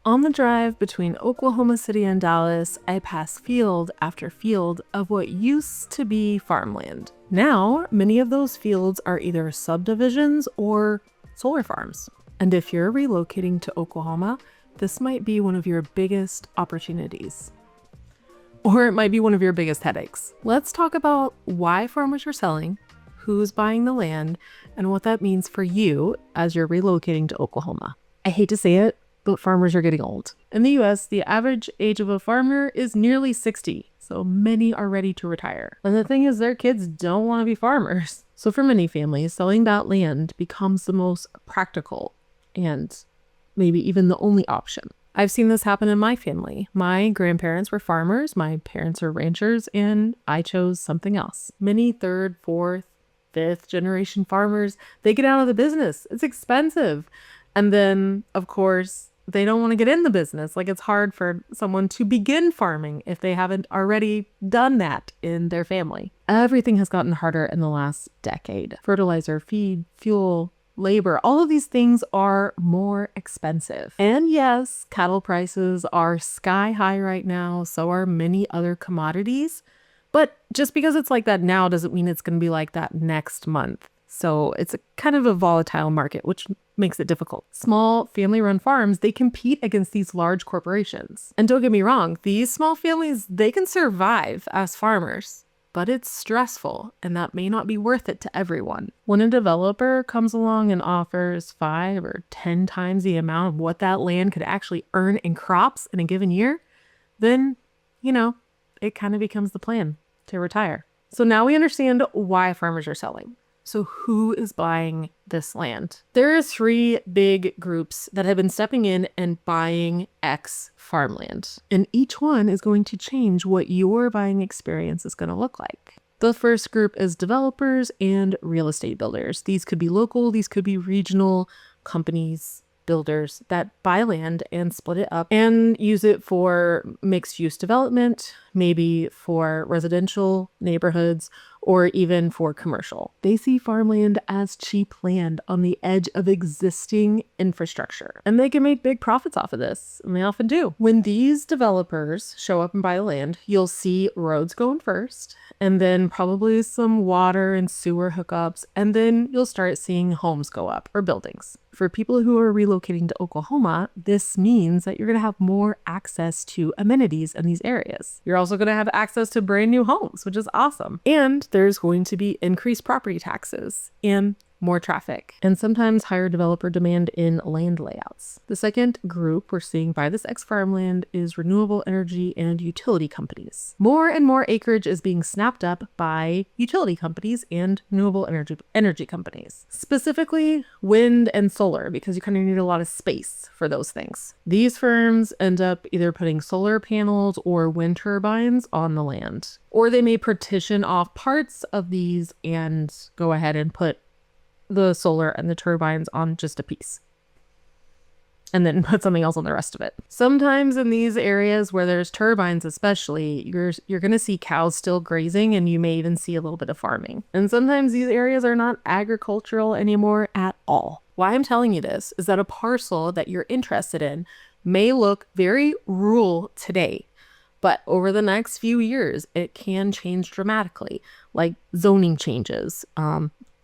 On the drive between Oklahoma City and Dallas, I pass field after field of what used to be farmland. Now, many of those fields are either subdivisions or solar farms. And if you're relocating to Oklahoma, this might be one of your biggest opportunities. Or it might be one of your biggest headaches. Let's talk about why farmers are selling, who's buying the land, and what that means for you as you're relocating to Oklahoma. I hate to say it, but farmers are getting old. In the US, the average age of a farmer is nearly 60, so many are ready to retire. And the thing is, their kids don't want to be farmers. So for many families, selling that land becomes the most practical and maybe even the only option. I've seen this happen in my family. My grandparents were farmers, my parents are ranchers, and I chose something else. Many third, fourth, fifth generation farmers, they get out of the business. It's expensive. And then, of course, they don't want to get in the business. Like, it's hard for someone to begin farming if they haven't already done that in their family. Everything has gotten harder in the last decade. Fertilizer, feed, fuel, labor, all of these things are more expensive. And yes, cattle prices are sky high right now. So are many other commodities. But just because it's like that now doesn't mean it's going to be like that next month. So it's a kind of a volatile market, which makes it difficult. Small family-run farms, they compete against these large corporations. And don't get me wrong, these small families, they can survive as farmers, but it's stressful, and that may not be worth it to everyone. When a developer comes along and offers 5 or 10 times the amount of what that land could actually earn in crops in a given year, then, it kind of becomes the plan to retire. So now we understand why farmers are selling. So who is buying this land? There are 3 big groups that have been stepping in and buying ex-farmland. And each one is going to change what your buying experience is going to look like. The first group is developers and real estate builders. These could be local, these could be regional companies, builders that buy land and split it up and use it for mixed use development, maybe for residential neighborhoods, or even for commercial. They see farmland as cheap land on the edge of existing infrastructure, and they can make big profits off of this, and they often do. When these developers show up and buy land, you'll see roads going first, and then probably some water and sewer hookups, and then you'll start seeing homes go up, or buildings. For people who are relocating to Oklahoma, this means that you're going to have more access to amenities in these areas. You're also going to have access to brand new homes, which is awesome. And there's going to be increased property taxes and more traffic, and sometimes higher developer demand in land layouts. The second group we're seeing buy this ex-farmland is renewable energy and utility companies. More and more acreage is being snapped up by utility companies and renewable energy companies, specifically wind and solar, because you kind of need a lot of space for those things. These firms end up either putting solar panels or wind turbines on the land, or they may partition off parts of these and go ahead and put the solar and the turbines on just a piece, and then put something else on the rest of it. Sometimes in these areas where there's turbines especially, you're going to see cows still grazing, and you may even see a little bit of farming. And sometimes these areas are not agricultural anymore at all. Why I'm telling you this is that a parcel that you're interested in may look very rural today, but over the next few years, it can change dramatically, like zoning changes,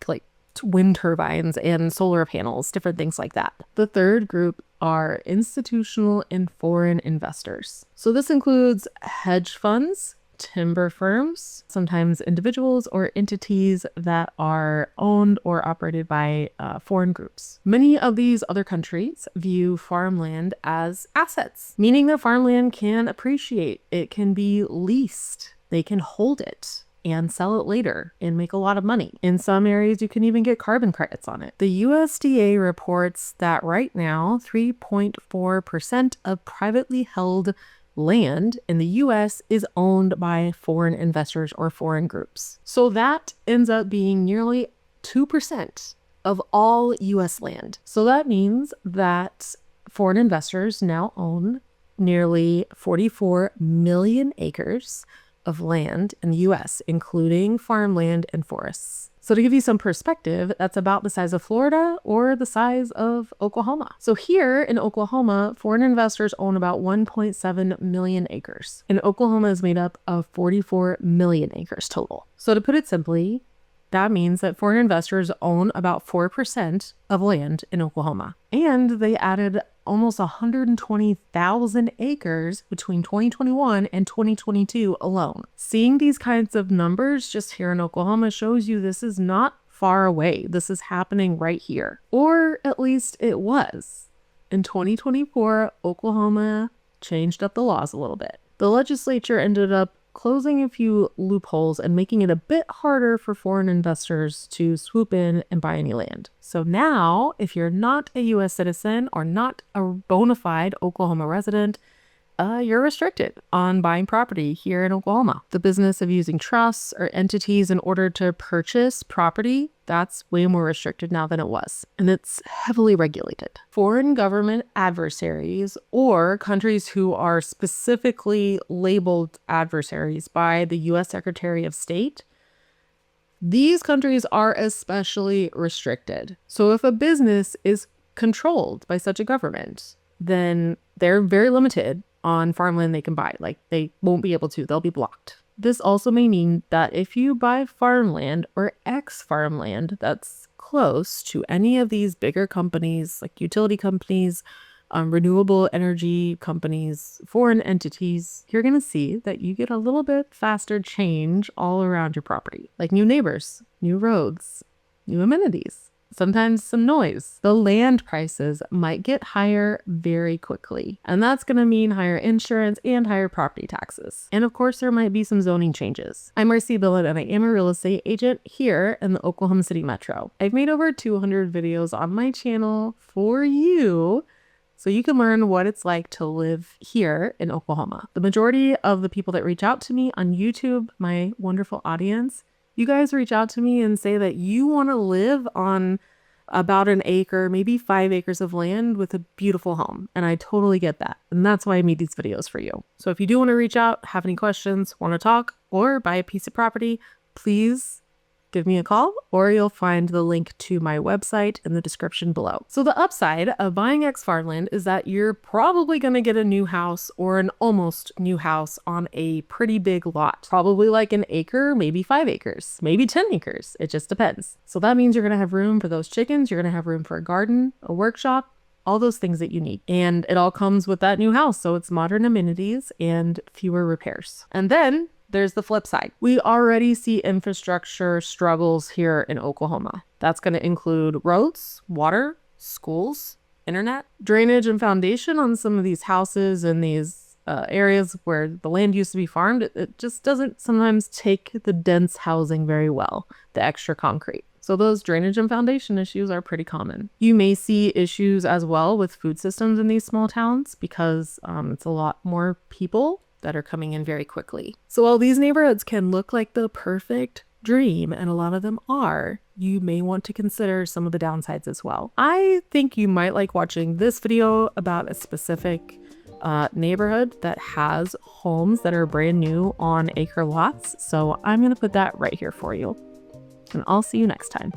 like wind turbines and solar panels, different things like that. The third group are institutional and foreign investors. So this includes hedge funds, timber firms, sometimes individuals or entities that are owned or operated by foreign groups. Many of these other countries view farmland as assets, meaning that farmland can appreciate. It can be leased. They can hold it and sell it later and make a lot of money. In some areas, you can even get carbon credits on it. The USDA reports that right now, 3.4% of privately held land in the US is owned by foreign investors or foreign groups. So that ends up being nearly 2% of all US land. So that means that foreign investors now own nearly 44 million acres of land in the US, including farmland and forests. So to give you some perspective, that's about the size of Florida or the size of Oklahoma. So here in Oklahoma, foreign investors own about 1.7 million acres. And Oklahoma is made up of 44 million acres total. So to put it simply, that means that foreign investors own about 4% of land in Oklahoma. And they added almost 120,000 acres between 2021 and 2022 alone. Seeing these kinds of numbers just here in Oklahoma shows you this is not far away. This is happening right here. Or at least it was. In 2024, Oklahoma changed up the laws a little bit. The legislature ended up closing a few loopholes and making it a bit harder for foreign investors to swoop in and buy any land. So now, if you're not a U.S. citizen or not a bona fide Oklahoma resident, you're restricted on buying property here in Oklahoma. The business of using trusts or entities in order to purchase property, that's way more restricted now than it was. And it's heavily regulated. Foreign government adversaries or countries who are specifically labeled adversaries by the U.S. Secretary of State, these countries are especially restricted. So if a business is controlled by such a government, then they're very limited on farmland they can buy. Like they won't be able to, they'll be blocked. This also may mean that if you buy farmland or ex-farmland that's close to any of these bigger companies, like utility companies, renewable energy companies, foreign entities, you're going to see that you get a little bit faster change all around your property, like new neighbors, new roads, new amenities. Sometimes some noise. The land prices might get higher very quickly. And that's going to mean higher insurance and higher property taxes. And of course, there might be some zoning changes. I'm Marcie Billen and I am a real estate agent here in the Oklahoma City Metro. I've made over 200 videos on my channel for you so you can learn what it's like to live here in Oklahoma. The majority of the people that reach out to me on YouTube, my wonderful audience, you guys reach out to me and say that you want to live on about an acre, maybe 5 acres of land with a beautiful home. And I totally get that. And that's why I made these videos for you. So if you do want to reach out, have any questions, want to talk, or buy a piece of property, please give me a call, or you'll find the link to my website in the description below. So the upside of buying ex-farmland is that you're probably going to get a new house or an almost new house on a pretty big lot. Probably like an acre, maybe 5 acres, maybe 10 acres. It just depends. So that means you're going to have room for those chickens. You're going to have room for a garden, a workshop, all those things that you need. And it all comes with that new house. So it's modern amenities and fewer repairs. And then there's the flip side. We already see infrastructure struggles here in Oklahoma. That's going to include roads, water, schools, internet, drainage and foundation on some of these houses and these areas where the land used to be farmed. It just doesn't sometimes take the dense housing very well, the extra concrete. So those drainage and foundation issues are pretty common. You may see issues as well with food systems in these small towns because it's a lot more people that are coming in very quickly. So while these neighborhoods can look like the perfect dream, and a lot of them are, you may want to consider some of the downsides as well. I think you might like watching this video about a specific neighborhood that has homes that are brand new on acre lots. So I'm going to put that right here for you. And I'll see you next time.